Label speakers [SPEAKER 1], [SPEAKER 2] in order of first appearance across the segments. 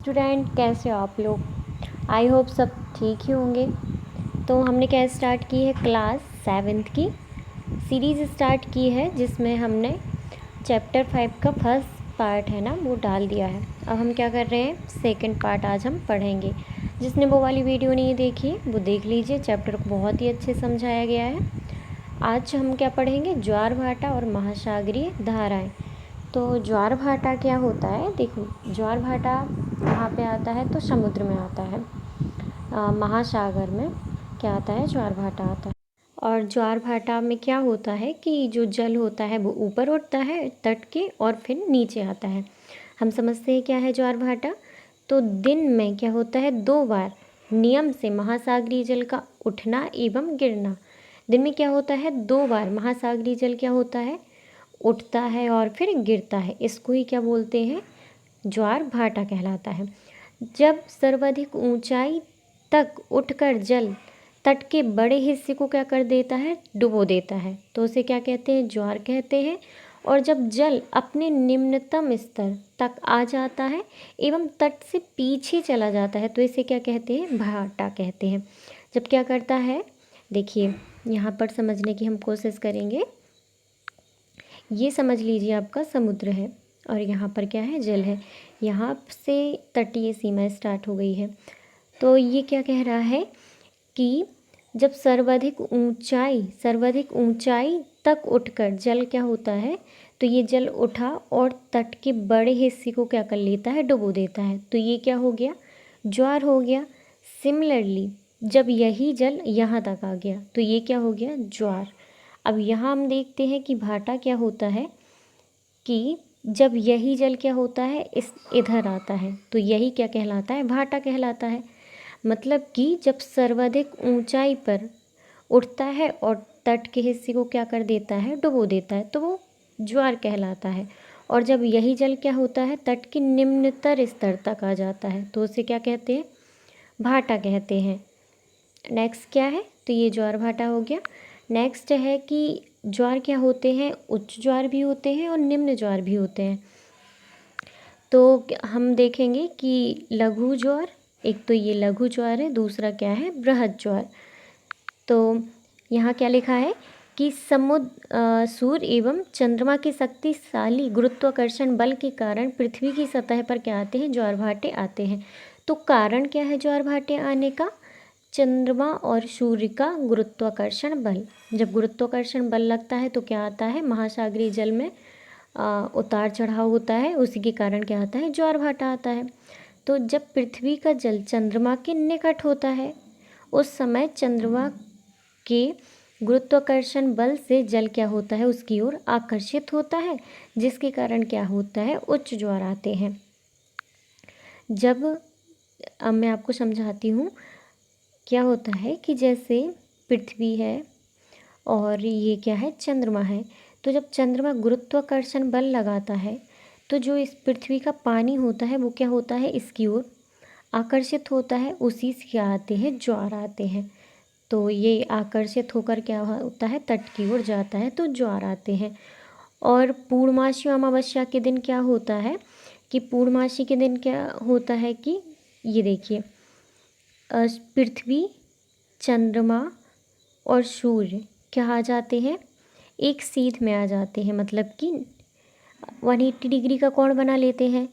[SPEAKER 1] Student कैसे हो आप लोग। आई होप सब ठीक ही होंगे। तो हमने क्या स्टार्ट की है, क्लास 7th की सीरीज़ स्टार्ट की है, जिसमें हमने चैप्टर 5 का फर्स्ट पार्ट है ना वो डाल दिया है। अब हम क्या कर रहे हैं, सेकंड पार्ट आज हम पढ़ेंगे। जिसने वो वाली वीडियो नहीं देखी वो देख लीजिए, चैप्टर को बहुत ही अच्छे समझाया गया है। आज हम क्या पढ़ेंगे, ज्वार भाटा और महासागरीय धाराएं। तो ज्वार भाटा क्या होता है, देखो ज्वार भाटा कहाँ पे आता है, तो समुद्र में आता है। महासागर में क्या आता है, ज्वार भाटा आता है। और ज्वार भाटा में क्या होता है कि जो जल होता है वो ऊपर उठता है तट के और फिर नीचे आता है। हम समझते हैं क्या है ज्वार भाटा। तो दिन में क्या होता है, 2 बार नियम से महासागरीय जल का उठना एवं गिरना। दिन में क्या होता है, 2 बार महासागरीय जल क्या होता है, उठता है और फिर गिरता है। इसको ही क्या बोलते हैं, ज्वार भाटा कहलाता है। जब सर्वाधिक ऊंचाई तक उठकर जल तट के बड़े हिस्से को क्या कर देता है, डुबो देता है, तो उसे क्या कहते हैं, ज्वार कहते हैं। और जब जल अपने निम्नतम स्तर तक आ जाता है एवं तट से पीछे चला जाता है तो इसे क्या कहते हैं, भाटा कहते हैं। जब क्या करता है, देखिए यहाँ पर समझने की हम कोशिश करेंगे। ये समझ लीजिए आपका समुद्र है और यहाँ पर क्या है, जल है। यहाँ से तटीय सीमा स्टार्ट हो गई है। तो ये क्या कह रहा है कि जब सर्वाधिक ऊंचाई तक उठकर जल क्या होता है, तो ये जल उठा और तट के बड़े हिस्से को क्या कर लेता है, डुबो देता है, तो ये क्या हो गया, ज्वार हो गया। सिमिलरली जब यही जल यहाँ तक आ गया तो ये क्या हो गया, ज्वार। अब यहाँ हम देखते हैं कि भाटा क्या होता है कि जब यही जल क्या होता है, इस इधर आता है तो यही क्या कहलाता है, भाटा कहलाता है। मतलब कि जब सर्वाधिक ऊंचाई पर उठता है और तट के हिस्से को क्या कर देता है, डुबो देता है, तो वो ज्वार कहलाता है। और जब यही जल क्या होता है, तट के निम्नतर स्तर तक आ जाता है तो उसे क्या कहते हैं, भाटा कहते हैं। नेक्स्ट क्या है, तो ये ज्वार भाटा हो गया। नेक्स्ट है कि ज्वार क्या होते हैं, उच्च ज्वार भी होते हैं और निम्न ज्वार भी होते हैं। तो हम देखेंगे कि लघु ज्वार, एक तो ये लघु ज्वार है, दूसरा क्या है, बृहद ज्वार। तो यहाँ क्या लिखा है कि सूर्य एवं चंद्रमा के शक्तिशाली गुरुत्वाकर्षण बल के कारण पृथ्वी की सतह पर क्या आते हैं, ज्वार भाटे आते हैं। तो कारण क्या है ज्वार भाटे आने का, चंद्रमा और सूर्य का गुरुत्वाकर्षण बल। जब गुरुत्वाकर्षण बल लगता है तो क्या आता है, महासागरीय जल में उतार चढ़ाव होता है, उसी के कारण क्या आता है, ज्वार भाटा आता है। तो जब पृथ्वी का जल चंद्रमा के निकट होता है उस समय चंद्रमा के गुरुत्वाकर्षण बल से जल क्या होता है, उसकी ओर आकर्षित होता है, जिसके कारण क्या होता है, उच्च ज्वार आते हैं। जब अब मैं आपको समझाती हूँ क्या होता है कि जैसे पृथ्वी है और ये क्या है, चंद्रमा है। तो जब चंद्रमा गुरुत्वाकर्षण बल लगाता है तो जो इस पृथ्वी का पानी होता है वो क्या होता है, इसकी ओर आकर्षित होता है, उसी से क्या आते हैं, ज्वार आते हैं। तो ये आकर्षित होकर क्या होता है, तट की ओर जाता है तो ज्वार आते हैं। और पूर्णमासी अमावस्या के दिन क्या होता है कि पूर्णमासी के दिन क्या होता है कि ये देखिए, पृथ्वी, चंद्रमा और सूर्य क्या आ जाते हैं, एक सीध में आ जाते हैं, मतलब कि 180 डिग्री का कोण बना लेते हैं।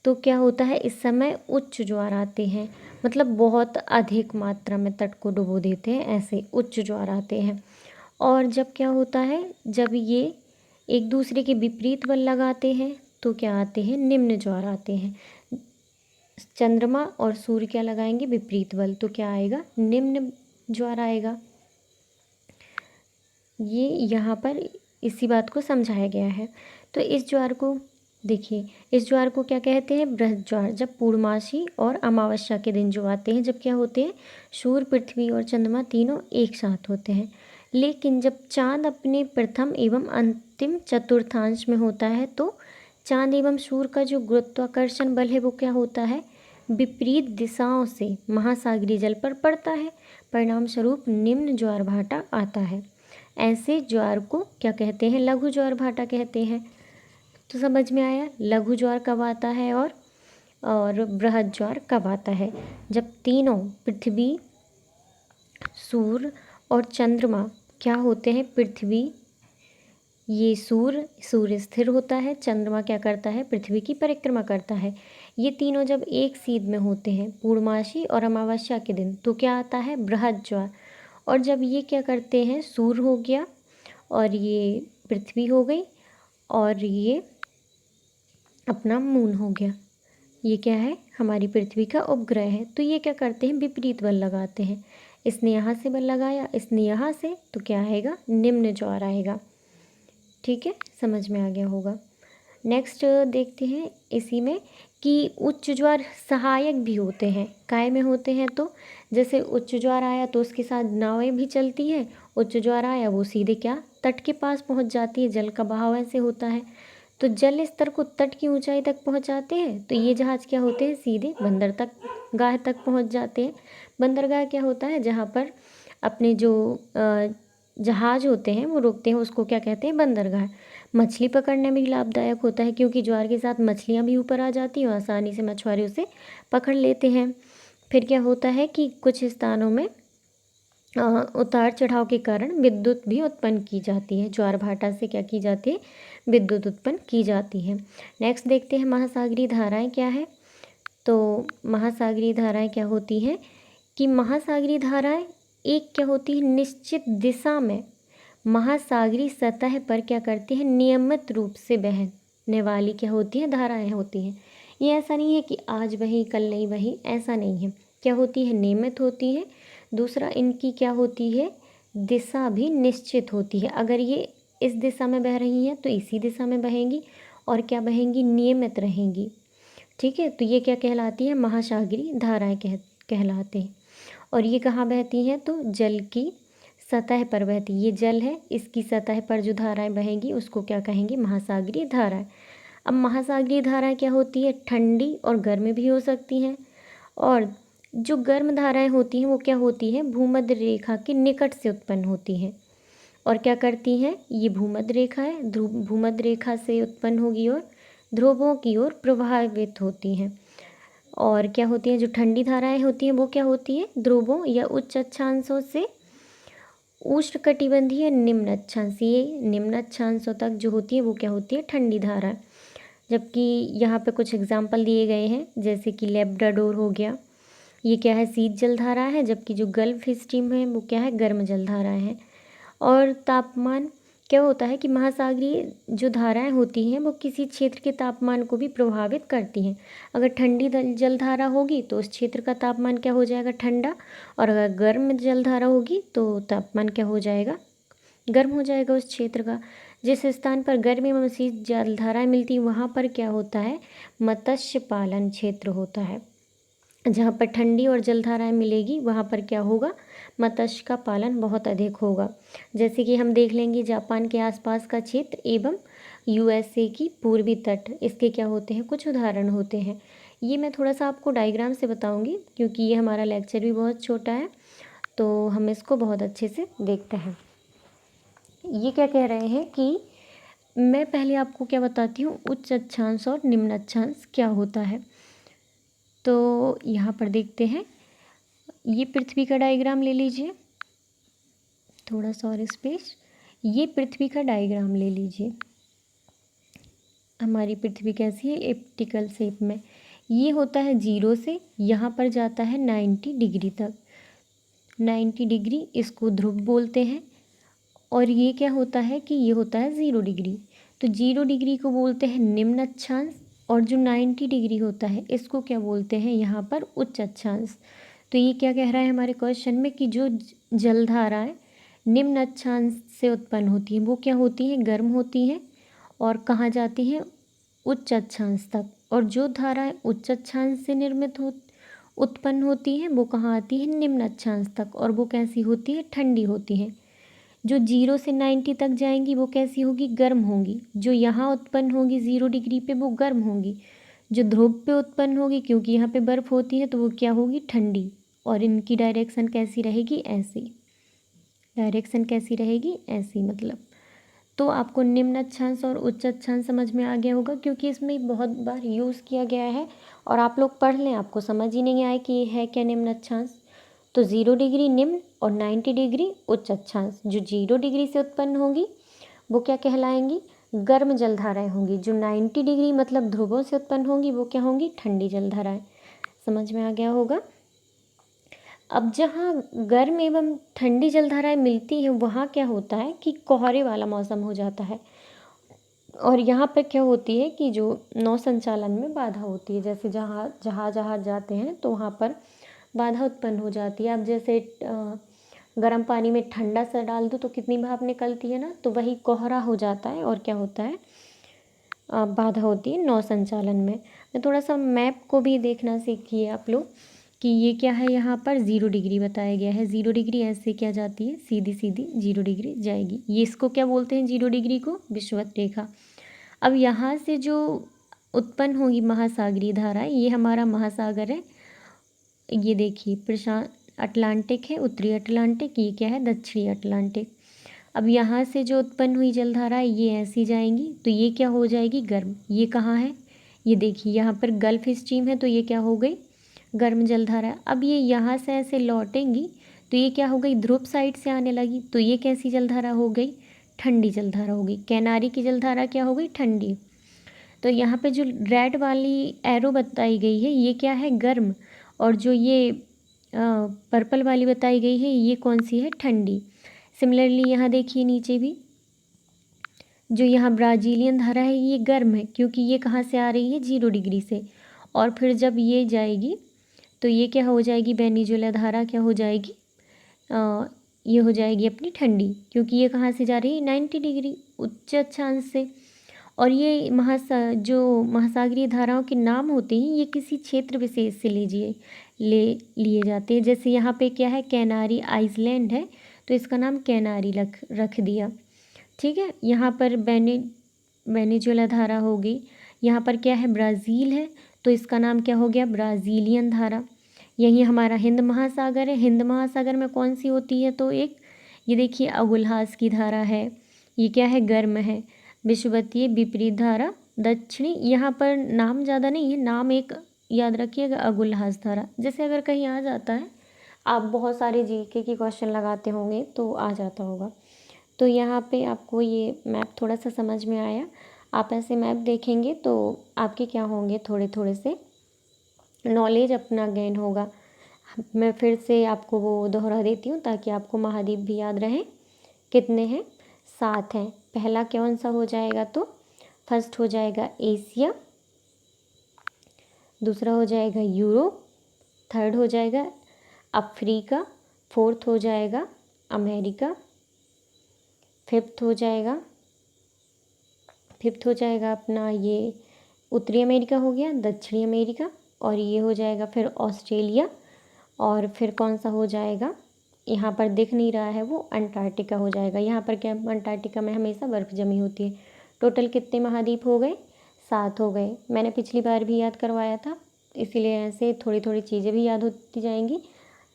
[SPEAKER 1] तो क्या होता है, इस समय उच्च ज्वार आते हैं, मतलब बहुत अधिक मात्रा में तट को डुबो देते हैं, ऐसे उच्च ज्वार आते हैं। और जब क्या होता है, जब ये एक दूसरे के विपरीत बल लगाते हैं तो क्या आते हैं, निम्न ज्वार आते हैं। चंद्रमा और सूर्य क्या लगाएंगे, विपरीत बल, तो क्या आएगा, निम्न ज्वार आएगा। ये यहाँ पर इसी बात को समझाया गया है। तो इस ज्वार को देखिए, इस ज्वार को क्या कहते हैं, बृहद ज्वार। जब पूर्णमासी और अमावस्या के दिन जो आते हैं, जब क्या होते हैं, सूर्य, पृथ्वी और चंद्रमा तीनों एक साथ होते हैं। लेकिन जब चांद अपने प्रथम एवं अंतिम चतुर्थांश में होता है तो चांद एवं सूर्य का जो गुरुत्वाकर्षण बल है वो क्या होता है, विपरीत दिशाओं से महासागरीय जल पर पड़ता है, परिणाम स्वरूप निम्न ज्वार भाटा आता है। ऐसे ज्वार को क्या कहते हैं, लघु ज्वार भाटा कहते हैं। तो समझ में आया लघु ज्वार कब आता है और और बृहद ज्वार कब आता है? जब तीनों पृथ्वी, सूर्य और चंद्रमा क्या होते हैं? पृथ्वी, ये सूर्य स्थिर होता है, चंद्रमा क्या करता है? पृथ्वी की परिक्रमा करता है। ये तीनों जब एक सीध में होते हैं पूर्णमासी और अमावस्या के दिन, तो क्या आता है? बृहद ज्वार। और जब ये क्या करते हैं? सूर्य हो गया और ये पृथ्वी हो गई और ये अपना मून हो गया, ये क्या है? हमारी पृथ्वी का उपग्रह है। तो ये क्या करते हैं? विपरीत बल लगाते हैं। इसने यहाँ से बल लगाया, इसने यहाँ से, तो क्या आएगा? निम्न ज्वार आएगा। ठीक है, समझ में आ गया होगा। नेक्स्ट देखते हैं इसी में कि उच्च ज्वार सहायक भी होते हैं। काय में होते हैं? तो जैसे उच्च ज्वार आया तो उसके साथ नावें भी चलती हैं। उच्च ज्वार आया वो सीधे क्या? तट के पास पहुंच जाती है। जल का बहाव ऐसे होता है, तो जल स्तर को तट की ऊंचाई तक पहुंचाते हैं। तो ये जहाज क्या होते हैं? सीधे बंदरगाह तक पहुंच जाते हैं। बंदरगाह क्या होता है? जहाँ पर अपने जो जहाज होते हैं वो रुकते हैं, उसको क्या कहते हैं? बंदरगाह। मछली पकड़ने में भी लाभदायक होता है, क्योंकि ज्वार के साथ मछलियाँ भी ऊपर आ जाती हैं और आसानी से मछुआरे उसे पकड़ लेते हैं। फिर क्या होता है कि कुछ स्थानों में उतार चढ़ाव के कारण विद्युत भी उत्पन्न की जाती है। ज्वार भाटा से क्या की जाती है? विद्युत उत्पन्न की जाती है। नेक्स्ट देखते हैं महासागरीय धाराएं क्या है। तो महासागरीय धाराएं क्या होती हैं कि महासागरीय धाराएं एक क्या होती है? निश्चित दिशा में महासागरीय सतह पर क्या करती है? नियमित रूप से बहने वाली क्या होती है? धाराएं होती हैं। ये ऐसा नहीं है कि आज बही कल नहीं बही, ऐसा नहीं है। क्या होती है? नियमित होती है। दूसरा, इनकी क्या होती है? दिशा भी निश्चित होती है। अगर ये इस दिशा में बह रही हैं तो इसी दिशा में बहेंगी, और क्या बहेंगी? नियमित रहेंगी। ठीक है, तो ये क्या कहलाती है? महासागरीय धाराएं कहलाते हैं। और ये कहाँ बहती हैं? तो जल की सतह पर बहती। ये जल है, इसकी सतह पर जो धाराएं बहेंगी उसको क्या कहेंगे? महासागरीय धाराएं। अब महासागरीय धाराएं क्या होती है? ठंडी और गर्म भी हो सकती हैं। और जो गर्म धाराएं होती हैं वो क्या होती हैं? भूमध्य रेखा के निकट से उत्पन्न होती हैं। और क्या करती हैं? ये भूमध्य रेखा है, भूमध्य रेखा से उत्पन्न होगी और ध्रुवों की ओर प्रभावित होती हैं। और क्या होती हैं? जो ठंडी धाराएं होती हैं वो क्या होती है? ध्रुवों या उच्च अक्षांशों से उष्णकटिबंधीय निम्न अक्षांशीय, निम्न अक्षांशों तक जो होती है वो क्या होती है? ठंडी धारा। जबकि यहाँ पे कुछ एग्जाम्पल दिए गए हैं, जैसे कि लेब्राडोर हो गया, ये क्या है? शीत जलधारा है। जबकि जो गल्फ स्ट्रीम है वो क्या है? गर्म जलधारा है। और तापमान क्या होता है कि महासागरीय जो धाराएं होती हैं वो किसी क्षेत्र के तापमान को भी प्रभावित करती हैं। अगर ठंडी जलधारा होगी तो उस क्षेत्र का तापमान क्या हो जाएगा? ठंडा। और अगर गर्म जलधारा होगी तो तापमान क्या हो जाएगा? गर्म हो जाएगा उस क्षेत्र का। जिस स्थान पर गर्म एवं शीत जलधाराएं मिलती वहाँ पर क्या होता है? मत्स्य पालन क्षेत्र होता है। जहाँ पर ठंडी और जलधाराएं मिलेगी वहाँ पर क्या होगा? मत्स्य का पालन बहुत अधिक होगा। जैसे कि हम देख लेंगे जापान के आसपास का क्षेत्र एवं यूएसए की पूर्वी तट, इसके क्या होते हैं? कुछ उदाहरण होते हैं। ये मैं थोड़ा सा आपको डायग्राम से बताऊंगी, क्योंकि ये हमारा लेक्चर भी बहुत छोटा है, तो हम इसको बहुत अच्छे से देखते हैं। ये क्या कह रहे हैं कि मैं पहले आपको क्या बताती हूँ, उच्च अक्षांश और निम्न अक्षांश क्या होता है। तो यहाँ पर देखते हैं, ये पृथ्वी का डायग्राम ले लीजिए, थोड़ा सा और स्पेस। ये पृथ्वी का डायग्राम ले लीजिए। हमारी पृथ्वी कैसी है? एलिप्टिकल शेप में। ये होता है 0 से यहाँ पर जाता है 90 डिग्री तक। 90 डिग्री इसको ध्रुव बोलते हैं। और ये क्या होता है कि ये होता है 0 डिग्री। तो 0 डिग्री को बोलते हैं निम्न अक्षांश, और जो 90 डिग्री होता है इसको क्या बोलते हैं? यहाँ पर उच्च अक्षांश। तो ये क्या कह रहा है हमारे क्वेश्चन में कि जो जलधाराएं निम्न अक्षांश से उत्पन्न होती हैं वो क्या होती हैं? गर्म होती हैं और कहाँ जाती हैं? उच्च अक्षांश तक। और जो धाराएं उच्च अक्षांश से निर्मित उत्पन्न होती हैं वो कहाँ आती हैं? निम्न अक्षांश तक। और वो कैसी होती है? ठंडी होती हैं। जो 0 से 90 तक जाएंगी वो कैसी होगी? गर्म होंगी। जो यहाँ उत्पन्न होगी 0 डिग्री पे वो गर्म होंगी। जो ध्रुव पे उत्पन्न होगी, क्योंकि यहाँ पे बर्फ़ होती है, तो वो क्या होगी? ठंडी। और इनकी डायरेक्शन कैसी रहेगी? ऐसी। डायरेक्शन कैसी रहेगी? ऐसी मतलब। तो आपको निम्न अक्षांश और उच्च अक्षांश समझ में आ गया होगा, क्योंकि इसमें बहुत बार यूज़ किया गया है और आप लोग पढ़ लें, आपको समझ ही नहीं आए कि ये है क्या निम्न अक्षांश। तो 0 डिग्री निम्न और 90 डिग्री उच्च अक्षांश। जो 0 डिग्री से उत्पन्न होगी वो क्या कहलाएंगी? गर्म जलधाराएं होंगी। जो 90 डिग्री मतलब ध्रुवों से उत्पन्न होंगी वो क्या होंगी? ठंडी जलधाराएं। समझ में आ गया होगा। अब जहाँ गर्म एवं ठंडी जलधाराएं मिलती हैं वहाँ क्या होता है कि कोहरे वाला मौसम हो जाता है, और यहाँ पर क्या होती है कि जो नौ संचालन में बाधा होती है। जैसे जहाँ जाते हैं तो वहाँ पर बाधा उत्पन्न हो जाती है। अब जैसे गर्म पानी में ठंडा सा डाल दो तो कितनी भाप निकलती है ना, तो वही कोहरा हो जाता है और क्या होता है? बाधा होती है नौ संचालन में। मैं थोड़ा सा मैप को भी देखना सीखिए आप लोग कि ये क्या है। यहाँ पर 0 डिग्री बताया गया है। 0 डिग्री ऐसे क्या जाती है? सीधी सीधी 0 डिग्री जाएगी। ये इसको क्या बोलते हैं? 0 डिग्री को विषुवत रेखा। अब यहाँ से जो उत्पन्न होगी महासागरीय धारा, ये हमारा महासागर है। ये देखिए प्रशांत अटलांटिक है, उत्तरी अटलांटिक, ये क्या है? दक्षिणी अटलांटिक। अब यहाँ से जो उत्पन्न हुई जलधारा ये ऐसी जाएंगी तो ये क्या हो जाएगी? गर्म। ये कहाँ है? ये देखिए यहाँ पर गल्फ स्ट्रीम है, तो ये क्या हो गई? गर्म जलधारा। अब ये यहाँ से ऐसे लौटेंगी तो ये क्या हो गई? ध्रुव साइड से आने लगी, तो ये कैसी जलधारा हो गई? ठंडी जलधारा हो गई। कैनारी की जलधारा क्या हो गई? ठंडी। तो यहाँ पे जो रेड वाली एरो बताई गई है ये क्या है? गर्म। और जो ये पर्पल वाली बताई गई है ये कौन सी है? ठंडी। सिमिलरली यहाँ देखिए नीचे भी जो यहाँ ब्राज़ीलियन धारा है ये गर्म है, क्योंकि ये कहाँ से आ रही है? 0 डिग्री से। और फिर जब ये जाएगी तो ये क्या हो जाएगी? वेनेजुएला धारा क्या हो जाएगी? ये हो जाएगी अपनी ठंडी, क्योंकि ये कहाँ से जा रही है? 90 डिग्री उच्च अक्षांश से। और ये जो महासागरीय धाराओं के नाम होते हैं ये किसी क्षेत्र विशेष से लिए जाते हैं। जैसे यहाँ पे क्या है? कैनारी आइसलैंड है, तो इसका नाम कैनारी रख दिया। ठीक है। यहाँ पर वेनेजुएला धारा हो गई। यहाँ पर क्या है? ब्राज़ील है, तो इसका नाम क्या हो गया? ब्राज़ीलियन धारा। यही हमारा हिंद महासागर है। हिंद महासागर में कौन सी होती है? तो एक ये देखिए अगुलहास की धारा है, ये क्या है? गर्म है। विषुवतीय विपरीत धारा दक्षिणी, यहाँ पर नाम ज़्यादा नहीं है, नाम एक याद रखिएगा, अगुलहास धारा। जैसे अगर कहीं आ जाता है, आप बहुत सारे जीके की क्वेश्चन लगाते होंगे तो आ जाता होगा। तो यहाँ पे आपको ये मैप थोड़ा सा समझ में आया। आप ऐसे मैप देखेंगे तो आपके क्या होंगे? थोड़े थोड़े से नॉलेज अपना गेन होगा। मैं फिर से आपको वो दोहरा देती हूँ ताकि आपको महाद्वीप भी याद रहे। कितने हैं? 7 हैं। पहला कौन सा हो जाएगा? तो फर्स्ट हो जाएगा एशिया, दूसरा हो जाएगा यूरोप, थर्ड हो जाएगा अफ्रीका, फोर्थ हो जाएगा अमेरिका, फिफ्थ हो जाएगा अपना ये उत्तरी अमेरिका हो गया, दक्षिणी अमेरिका, और ये हो जाएगा फिर ऑस्ट्रेलिया, और फिर कौन सा हो जाएगा? यहाँ पर दिख नहीं रहा है, वो अंटार्कटिका हो जाएगा। यहाँ पर क्या? अंटार्कटिका में हमेशा बर्फ़ जमी होती है। टोटल कितने महाद्वीप हो गए? 7 हो गए। मैंने पिछली बार भी याद करवाया था, इसीलिए ऐसे थोड़ी थोड़ी चीज़ें भी याद होती जाएंगी।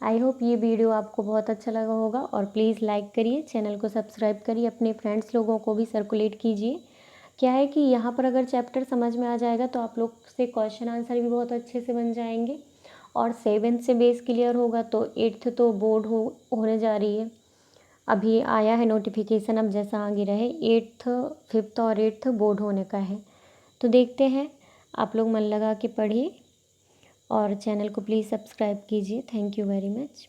[SPEAKER 1] आई होप ये वीडियो आपको बहुत अच्छा लगा होगा, और प्लीज़ लाइक करिए, चैनल को सब्सक्राइब करिए, अपने फ्रेंड्स लोगों को भी सर्कुलेट कीजिए। क्या है कि यहाँ पर अगर चैप्टर समझ में आ जाएगा तो आप लोग से क्वेश्चन आंसर भी बहुत अच्छे से बन जाएंगे, और 7th से बेस क्लियर होगा तो 8th तो बोर्ड होने जा रही है। अभी आया है नोटिफिकेशन, अब जैसा आगे रहे 8th 5th और 8th बोर्ड होने का है। तो देखते हैं, आप लोग मन लगा के पढ़िए और चैनल को प्लीज़ सब्सक्राइब कीजिए। Thank you very much.